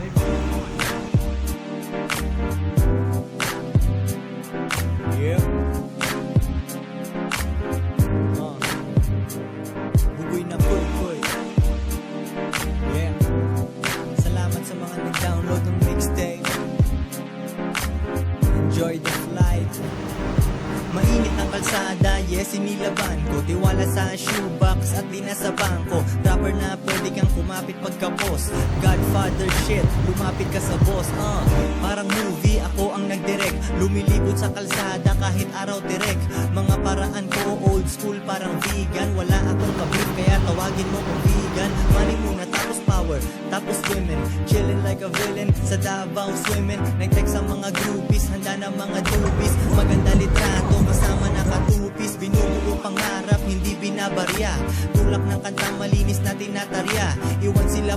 Yeah. Bugoy na puy. Yeah. Salamat sa mga nag-download ng mixtape. Enjoy the flight. Mainit ang kalsada, yes, inilaban ko. Tiwala sa shoebox at di na sa bangko. Rapper na pwede kang kumapit pagka-boss. Godfather shit, lumapit ka sa boss. Parang movie, ako ang nagdirect. Lumilibot sa kalsada kahit araw direct. Mga paraan ko, old school, parang vegan. Wala akong kabit, kaya tawagin mo kong vegan. Money muna, tapos power, tapos women. Chillin' like a villain, sa Davao swimming. Nag-text sa mga groupies, handa na mga doobies. Maganda litrato, kasama nakatupis. Binubuo pangarap, hindi binabarya. Tulak ng kantang malinis na tinatarya. Iwan sila